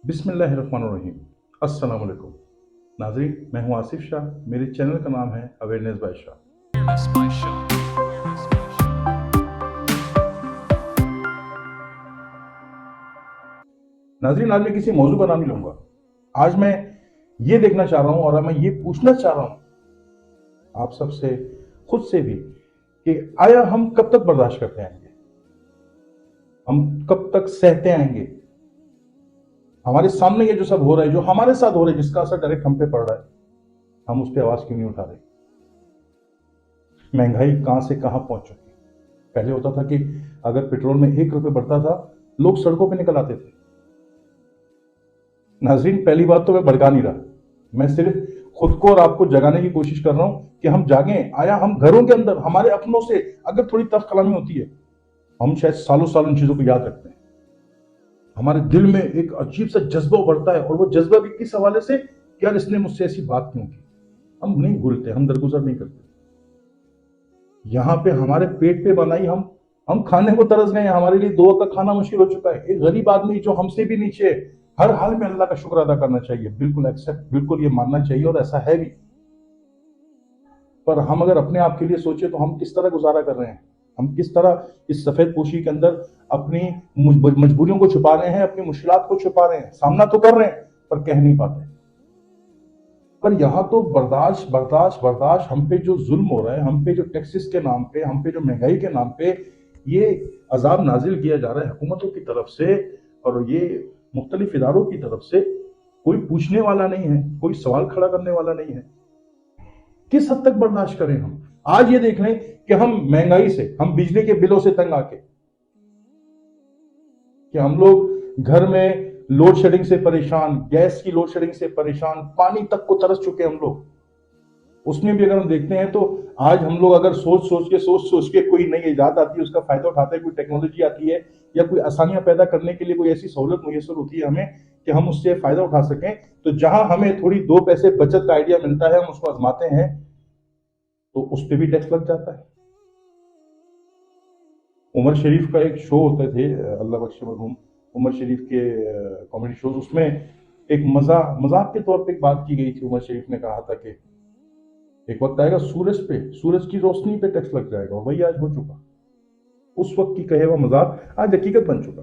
बिस्मिल्लाहिर्रहमानिर्रहीम। अस्सलाम वालेकुम नाज़रीन, मैं हूं आसिफ शाह। मेरे चैनल का नाम है अवेयरनेस बाय शाह। नाज़रीन, आज मैं किसी मौजू पर नाम नहीं लूंगा। आज मैं ये देखना चाह रहा हूं और मैं ये पूछना चाह रहा हूं आप सबसे, खुद से भी, कि आया हम कब तक बर्दाश्त करते आएंगे, हम कब तक सहते आएंगे। हमारे सामने ये जो सब हो रहा है, जो हमारे साथ हो रहा है, जिसका असर डायरेक्ट हम पे पड़ रहा है, हम उस पर आवाज क्यों नहीं उठा रहे। महंगाई कहां से कहां पहुंच चुकी। पहले होता था कि अगर पेट्रोल में 1 रुपए बढ़ता था, लोग सड़कों पे निकल आते थे। नाज़रीन, पहली बात तो मैं भड़का नहीं रहा, मैं सिर्फ खुद को और आपको जगाने की कोशिश कर रहा हूं कि हम जागें। आया हम घरों के अंदर हमारे अपनों से अगर थोड़ी तल्ख कलामी होती है, हम शायद सालों साल उन चीजों को याद रखते हैं। हमारे दिल में एक अजीब सा जज्बा बढ़ता है, और वो जज्बा भी किस हवाले से कि यार इसने मुझसे ऐसी बात क्यों की। हम नहीं भूलते, हम दरगुजर नहीं करते। यहां पे हमारे पेट पे बनाई हम खाने को तरस गए हैं। हमारे लिए 2 वक्त का खाना मुश्किल हो चुका है। एक गरीब आदमी जो हमसे भी नीचे है, हर हाल में अल्लाह का शुक्र अदा करना चाहिए, बिल्कुल एक्सेप्ट, बिल्कुल ये मानना चाहिए, और ऐसा है भी। पर हम अगर अपने आप के लिए सोचे तो हम किस तरह गुजारा कर रहे हैं, हम किस तरह इस सफेद पोशी के अंदर अपनी मजबूरियों को छुपा रहे हैं, अपनी मुश्किलात को छुपा रहे हैं। सामना तो कर रहे हैं पर कह नहीं पाते। पर यहां तो बर्दाश्त बर्दाश्त बर्दाश्त। हम पे जो जुल्म हो रहा है, हम पे जो टैक्सेस के नाम पे, हम पे जो महंगाई के नाम पे ये अजाब नाजिल किया जा रहा है हुकूमतों की तरफ से, और ये मुख्तलिफ इदारों की तरफ से, कोई पूछने वाला नहीं है, कोई सवाल खड़ा करने वाला नहीं है। किस हद तक बर्दाश्त करें हम। आज ये देख लें कि हम महंगाई से, हम बिजली के बिलों से तंग आके, कि हम लोग घर में लोड शेडिंग से परेशान, गैस की लोड शेडिंग से परेशान, पानी तक को तरस चुके हम लोग। उसमें भी अगर हम देखते हैं तो आज हम लोग अगर सोच सोच के कोई नई इजाद आती है, उसका फायदा उठाते हैं, कोई टेक्नोलॉजी आती है या कोई आसानियां पैदा करने के लिए कोई ऐसी सहूलत मुयसर होती है हमें कि हम उससे फायदा उठा सकें, तो जहां हमें थोड़ी 2 पैसे बचत का आइडिया मिलता है, हम उसको आजमाते हैं तो उस पर भी टैक्स लग जाता है। उमर शरीफ का एक शो होते थे, अल्लाह बख्शे मरहूम उमर शरीफ के कॉमेडी शोज, उसमें एक मजाक के तौर पे एक बात की गई थी। उमर शरीफ ने कहा था कि एक वक्त आएगा सूरज की रोशनी पे टैक्स लग जाएगा, और वही आज हो चुका। उस वक्त की कहे हुआ मजाक आज हकीकत बन चुका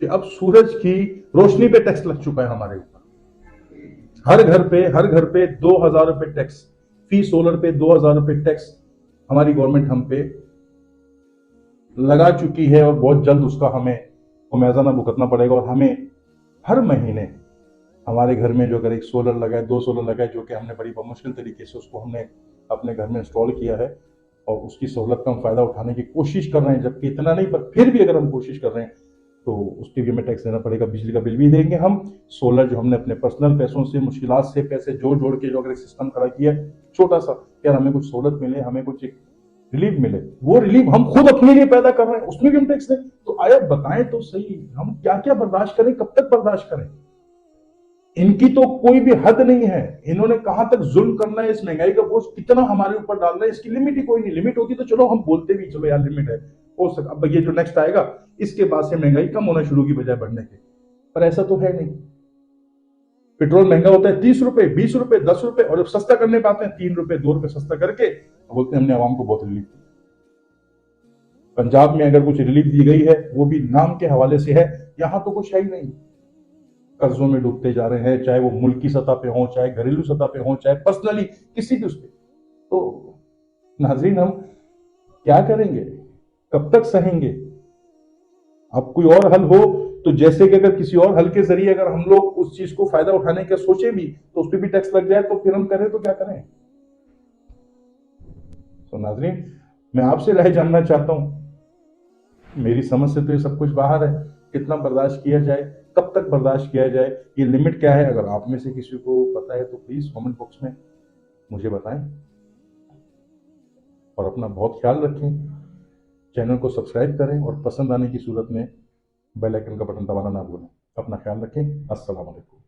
कि अब सूरज की रोशनी पे टैक्स लग चुका है हमारे ऊपर। हर घर पे 2000 रुपए टैक्स, फी सोलर पे 2000 रुपए टैक्स हमारी गवर्नमेंट हम पे लगा चुकी है, और बहुत जल्द उसका हमें मुआवजा भुगतना पड़ेगा। और हमें हर महीने हमारे घर में जो अगर एक सोलर लगाए, 2 सोलर लगाए, जो कि हमने बड़ी मुश्किल तरीके से उसको हमने अपने घर में इंस्टॉल किया है, और उसकी सहूलत का हम फायदा उठाने की कोशिश कर रहे हैं, जबकि इतना नहीं, पर फिर भी अगर हम कोशिश कर रहे हैं तो उसके भी हमें टैक्स देना पड़ेगा। बिजली का बिल भी देंगे हम। सोलर जो हमने अपने पर्सनल पैसों से, मुश्किलात से पैसे जोड़ के जो अगर एक सिस्टम खड़ा किया छोटा सा, यार हमें कुछ सहूलत मिले, हमें कुछ एक रिलीफ मिले, वो रिलीफ हम खुद अपने लिए पैदा कर रहे हैं, उसमें भी हम टैक्स दें। तो आया बताएं तो सही, हम क्या क्या बर्दाश्त करें, कब तक बर्दाश्त करें। इनकी तो कोई भी हद नहीं है। इन्होंने कहां तक जुल्म करना है, इस महंगाई का बोझ कितना हमारे ऊपर डालना है, इसकी लिमिट ही कोई नहीं। लिमिट होती तो चलो हम बोलते भी, चलो यार लिमिट है, हो सका अब ये जो नेक्स्ट आएगा इसके बाद से महंगाई कम होना शुरू की बजाय बढ़ने के। पर ऐसा तो है नहीं। पेट्रोल महंगा होता है 30 रुपए, 20 रुपए, 10 रुपए, और जब सस्ता करने पाते हैं 3 रुपए, 2 रुपए सस्ता करके बोलते हैं हमने आवाम को बहुत रिलीफ दी। पंजाब में अगर कुछ रिलीफ दी गई है वो भी नाम के हवाले से है, यहां तो कुछ है ही नहीं। कर्जों में डूबते जा रहे हैं, चाहे वो मुल्की सतह पे हो, चाहे घरेलू सतह पे हो, चाहे पर्सनली किसी भी उस पे। तो नाजरीन, हम क्या करेंगे, कब तक सहेंगे। अब कोई और हल हो तो, जैसे कि अगर किसी और हल के जरिए अगर हम लोग उस चीज को फायदा उठाने का सोचे भी तो उस पर भी टैक्स लग जाए, तो फिर हम करें तो क्या करें। तो नाजरीन, मैं आपसे राय जानना चाहता हूं। मेरी समझ से तो ये सब कुछ बाहर है। कितना बर्दाश्त किया जाए, कब तक बर्दाश्त किया जाए, ये लिमिट क्या है। अगर आप में से किसी को पता है तो प्लीज कमेंट बॉक्स में मुझे बताएं, और अपना बहुत ख्याल रखें। चैनल को सब्सक्राइब करें, और पसंद आने की सूरत में बेल आइकन का बटन दबाना ना भूलें। अपना ख्याल रखें। अस्सलाम वालेकुम।